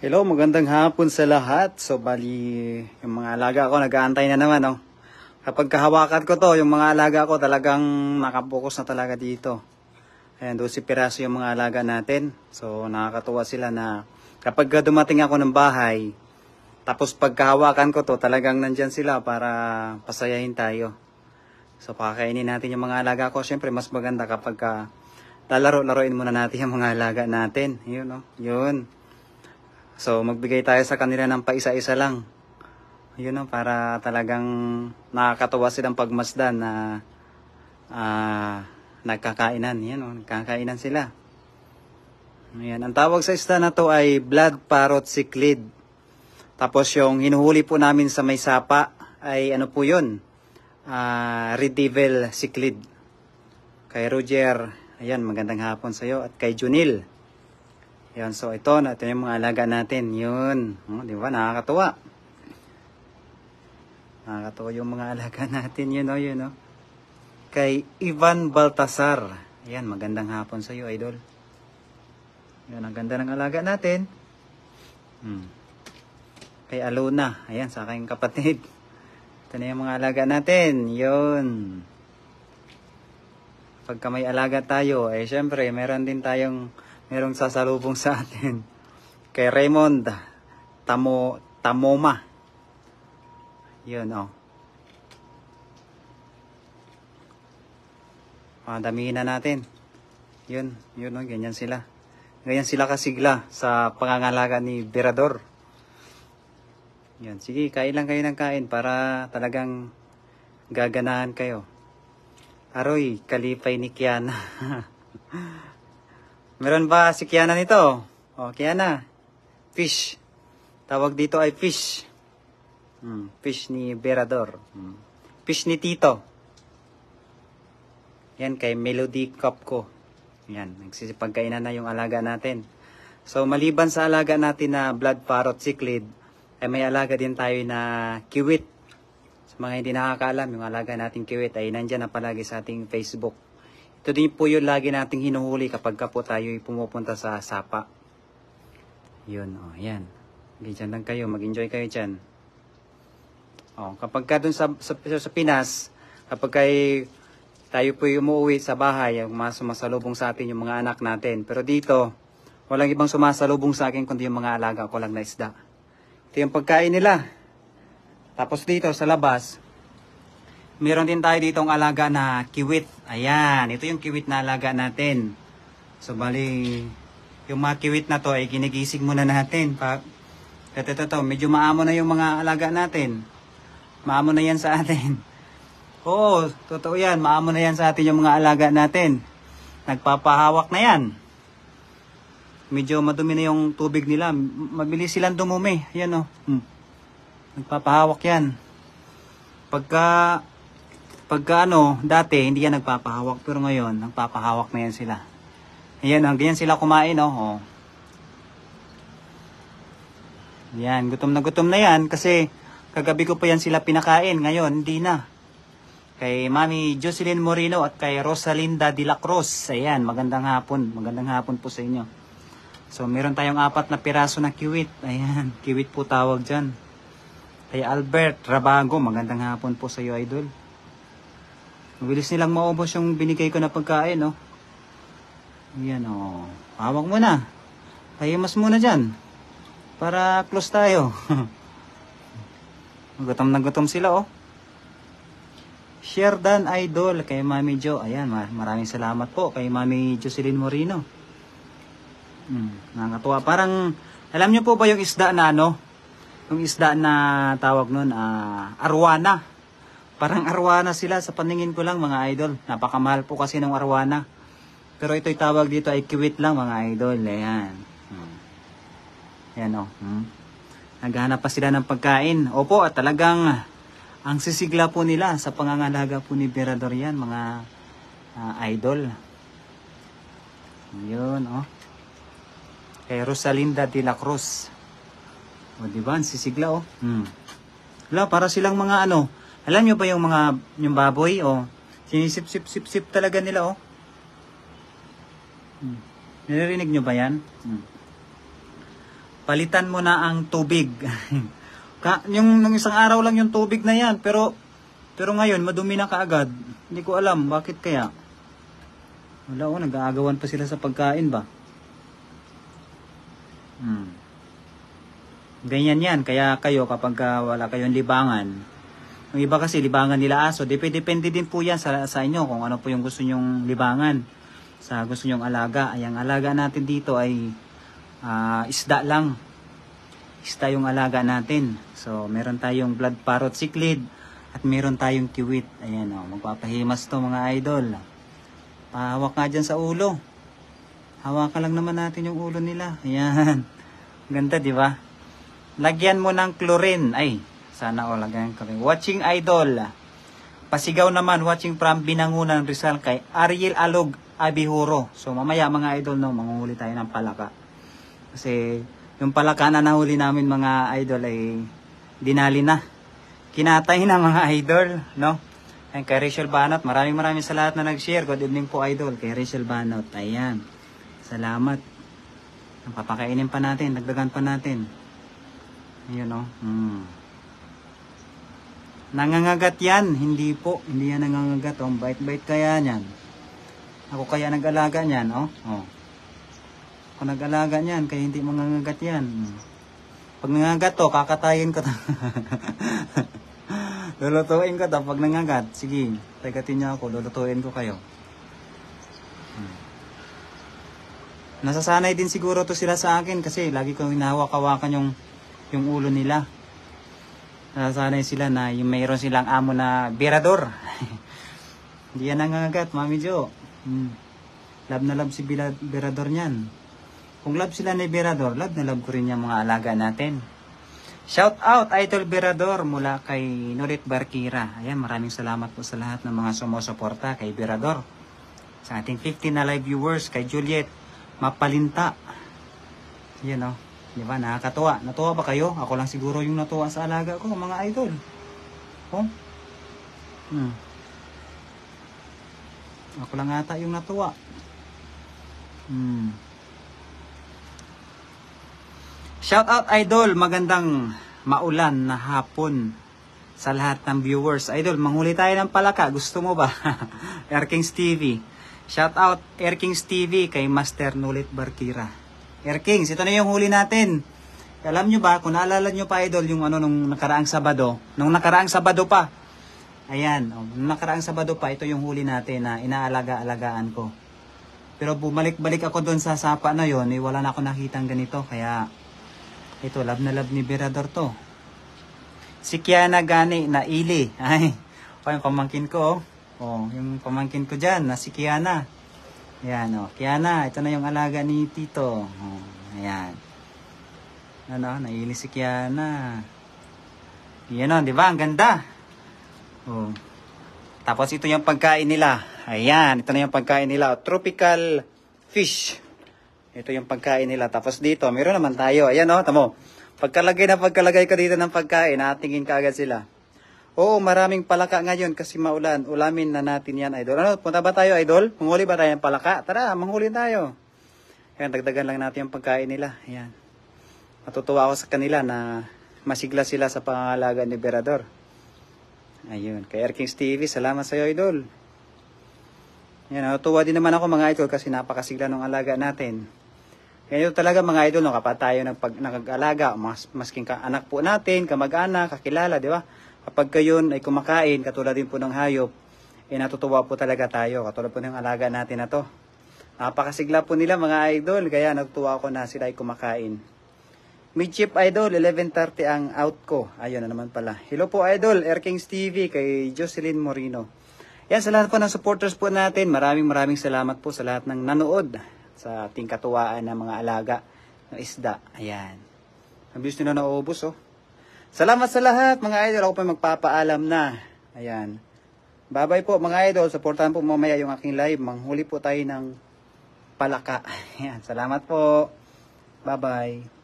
Hello, magandang hapon sa lahat. So, bali, yung mga alaga ko, nag-aantay na naman, no? Kapag kahawakan ko to, yung mga alaga ko talagang nakapokus na talaga dito. Ayan, 12 piraso yung mga alaga natin. So, nakakatuwa sila na kapag dumating ako ng bahay, tapos pagkahawakan ko to, talagang nandyan sila para pasayahin tayo. So, pakakainin natin yung mga alaga ko. Siyempre, mas maganda kapag lalaro-laroin muna natin yung mga alaga natin. Yun, no? Yun. So, magbigay tayo sa kanila ng paisa-isa lang. Yun, no? Para talagang nakakatuwa silang pagmasdan na nagkakainan. Yan, no? Nagkakainan sila. Ayan. Ang tawag sa isda na to ay blood parrot cichlid. Tapos yung hinuhuli po namin sa may sapa ay ano po yun? Red devil cichlid. Kay Roger, ayan, magandang hapon sa iyo. At kay Junil. Yan, so ito yung mga alaga natin. Yun, di ba? Nakakatuwa. Nakakatuwa yung mga alaga natin. Yun, no? Kay Ivan Baltasar. Ayan, magandang hapon sa iyo, idol. Yan, ang ganda ng alaga natin. Kay Alona. Ayan, sa aking kapatid. Ito na yung mga alaga natin. Yun. Pagka may alaga tayo, syempre, merong sasalubong sa atin. Kay Raymond Tamoma. Yun, damihin na natin. Yun, ganyan sila. Ganyan sila kasigla sa pangangalaga ni Berador. Yan, sige, kain lang kayo ng kain para talagang gaganahan kayo. Aroy, kalipay ni Kiana. Meron ba si Kiana nito? Kiana. Fish. Tawag dito ay fish. Fish ni Berador. Fish ni Tito. Yan, kay Melody Copco. Yan, nagsisipagkainan na yung alaga natin. So, maliban sa alaga natin na blood parrot cichlid, ay may alaga din tayo na kiwit. Sa mga hindi nakakaalam, yung alaga nating kiwit ay nandyan na palagi sa ating Facebook. Ito din po yung lagi nating hinuhuli kapag po tayo pumupunta sa sapa. Yun, yan. Diyan lang kayo, mag-enjoy kayo dyan. Kapag ka dun sa Pinas, kapag tayo po umuwi sa bahay, yung mga sumasalubong sa atin yung mga anak natin. Pero dito, walang ibang sumasalubong sa akin kundi yung mga alaga ko lang na isda. Ito yung pagkain nila. Tapos dito sa labas, meron din tayo ditong alaga na kiwit. Ayan, ito yung kiwit na alaga natin. So, bali, yung mga kiwit na to ay ginigising muna natin. Ito, medyo maamo na yung mga alaga natin. Maamo na yan sa atin. Oo, totoo yan. Maamo na yan sa atin yung mga alaga natin. Nagpapahawak na yan. Medyo madumi na yung tubig nila. Mabilis silang dumumi. Ayan, Nagpapahawak yan. Pagka dati hindi yan nagpapahawak, pero ngayon nagpapahawak na yan sila. Ayan, ganyan sila kumain, Yan, gutom na yan kasi kagabi ko pa yan sila pinakain, ngayon hindi na. Kay Mami Jocelyn Moreno at kay Rosalinda de la Cruz. Ayan, magandang hapon po sa inyo. So, meron tayong 4 na piraso na kiwit. Ayan, kiwit po tawag dyan. Kay Albert Rabago, magandang hapon po sa iyo, idol. Mabilis nilang maubos yung binigay ko na pagkain, Ayan, hawak mo na. Pahimas muna dyan. Para close tayo. Gutom na gutom sila, Sherdan Idol, kay Mami Jo. Ayan, maraming salamat po kay Mami Jocelyn Moreno. Nakakatuwa. Parang, alam niyo po ba yung isda na yung isda na tawag nun, arwana. Parang arwana sila sa paningin ko lang, mga idol. Napakamahal po kasi ng arwana. Pero ito'y tawag dito ay kiwit lang, mga idol. Ayan. Ayan, Naghahanap pa sila ng pagkain. Opo, at talagang ang sisigla po nila sa pangangalaga po ni Berador yan, mga idol. Yun, Kay Rosalinda de la Cruz. Diba? Ang sisigla, Wala, para silang mga alam nyo ba yung baboy, sinisip-sip-sip-sip talaga nila, Naririnig nyo ba yan? palitan mo na ang tubig. Nung isang araw lang yung tubig na yan, pero ngayon, madumi na kaagad. Hindi ko alam, bakit kaya? Wala o, nag-aagawan pa sila sa pagkain ba? Ganyan yan, kaya kayo kapag wala kayong libangan, yung iba kasi libangan nila aso, depende din po yan sa inyo kung ano po yung gusto nyong libangan, sa gusto nyong alaga. Ang alaga natin dito ay isda lang. Isda yung alaga natin. So, meron tayong blood parrot cichlid at meron tayong kiwit. Ayan o, magpapahimas to mga idol. Pahawak nga dyan sa ulo. Hawakan lang naman natin yung ulo nila. Ayan. Ganda, di ba? Lagyan mo ng chlorine. Ay, sana o lagyan ko rin. Watching idol. Pasigaw naman, watching from Binangunan, Rizal kay Ariel Alog Abihuro. So, mamaya mga idol, no, manguhuli tayo ng palaka. Kasi, yung palaka na nahuli namin mga idol ay dinali na. Kinatay na mga idol, no? Ayan, kay Rachel Banot, maraming sa lahat na nag-share. Good evening po idol, kay Rachel Banot. Ayan, salamat. Papakainin pa natin, dagdagan pa natin. Ayun, no? Nangangagat yan, hindi po. Hindi yan nangangagat, oh. Bait-bait kaya yan. Ako kaya nag-alaga niyan, oh. Ako nag-alaga niyan, kaya hindi mangangagat yan. Pag nangangagat to, kakatayin ko to. Lulutuin ko to pag nangangagat. Sige, tagatin niyo ako, lulutuin ko kayo. Nasasanay din siguro to sila sa akin kasi lagi kong hinahawak-hawakan yung ulo nila. Nasasanay sila na yung mayroon silang amo na birador. Hindi yan nangangagat, Mami Jo. Love na love si birador niyan. Kung love sila ni birador, love na love ko rin yung mga alaga natin. Shout out Idol Birador mula kay Norit Barkira. Ayan, maraming salamat po sa lahat ng mga sumusuporta kay Birador. Sa ating 15 na live viewers, kay Juliet Mapalinta. Yan o. Diba, nakakatuwa. Natuwa ba kayo? Ako lang siguro yung natuwa sa alaga ko, mga idol. Oh? Ako lang ata yung natuwa. Shout out idol, magandang maulan na hapon sa lahat ng viewers. Idol, manghuli tayo ng palaka. Gusto mo ba? Erkings TV. Shout out Erkings TV kay Master Nulit Barkira. Erkings, ito na yung huli natin. Alam nyo ba, kung naalala nyo pa idol, yung nung nakaraang Sabado. Nung nakaraang Sabado pa. Ayan, nung nakaraang Sabado pa, ito yung huli natin na inaalaga-alagaan ko. Pero bumalik-balik ako doon sa sapa na yon, wala na ako nakitang ganito. Kaya, ito, love na love ni Birador to. Si Kiana Gani na Ili. Ay, yung pamangkin ko, yung pamangkin ko dyan, na si Kiana. Ayan, Kiana, ito na yung alaga ni Tito. Ayan. Naili si Kiana. Yan, di ba? Ang ganda. Tapos ito yung pagkain nila. Ayan, ito na yung pagkain nila. Tropical fish. Ito yung pagkain nila. Tapos dito, meron naman tayo. Ayan, tamo. Pagkalagay ko dito ng pagkain, natingin ka agad sila. Oo, maraming palaka ngayon kasi maulan. Ulamin na natin yan, idol. Punta ba tayo, idol? Manghuli ba tayo ng palaka? Tara, manghuli tayo. Ayan, dagdagan lang natin yung pagkain nila. Ayan. Matutuwa ako sa kanila na masigla sila sa pangangalaga ni Birador. Ayun, kay Erkings TV, salamat sa iyo, idol. Ayan, natutuwa din naman ako mga idol kasi napakasigla ng alaga natin. Kaya talaga mga idol, kapag tayo nag-alaga, masking anak po natin, kamag-anak, kakilala, di ba? Kapag kayon ay kumakain, katulad din po ng hayop, natutuwa po talaga tayo. Katulad po ng alaga natin na to. Napakasigla po nila mga idol, kaya natutuwa ako na sila ay kumakain. Midship idol, 11:30 ang out ko. Ayun na naman pala. Hello po idol, Erkings TV, kay Jocelyn Moreno. Yan, sa lahat po ng supporters po natin, maraming salamat po sa lahat ng nanood sa ating katuwaan ng mga alaga ng isda. Ayan. Mabilis nyo na nauubos, Salamat sa lahat mga idol. Ako pa magpapaalam na. Ayan. Bye-bye po mga idol. Supportahan po mamaya yung aking live. Manghuli po tayo ng palaka. Ayan. Salamat po. Bye-bye.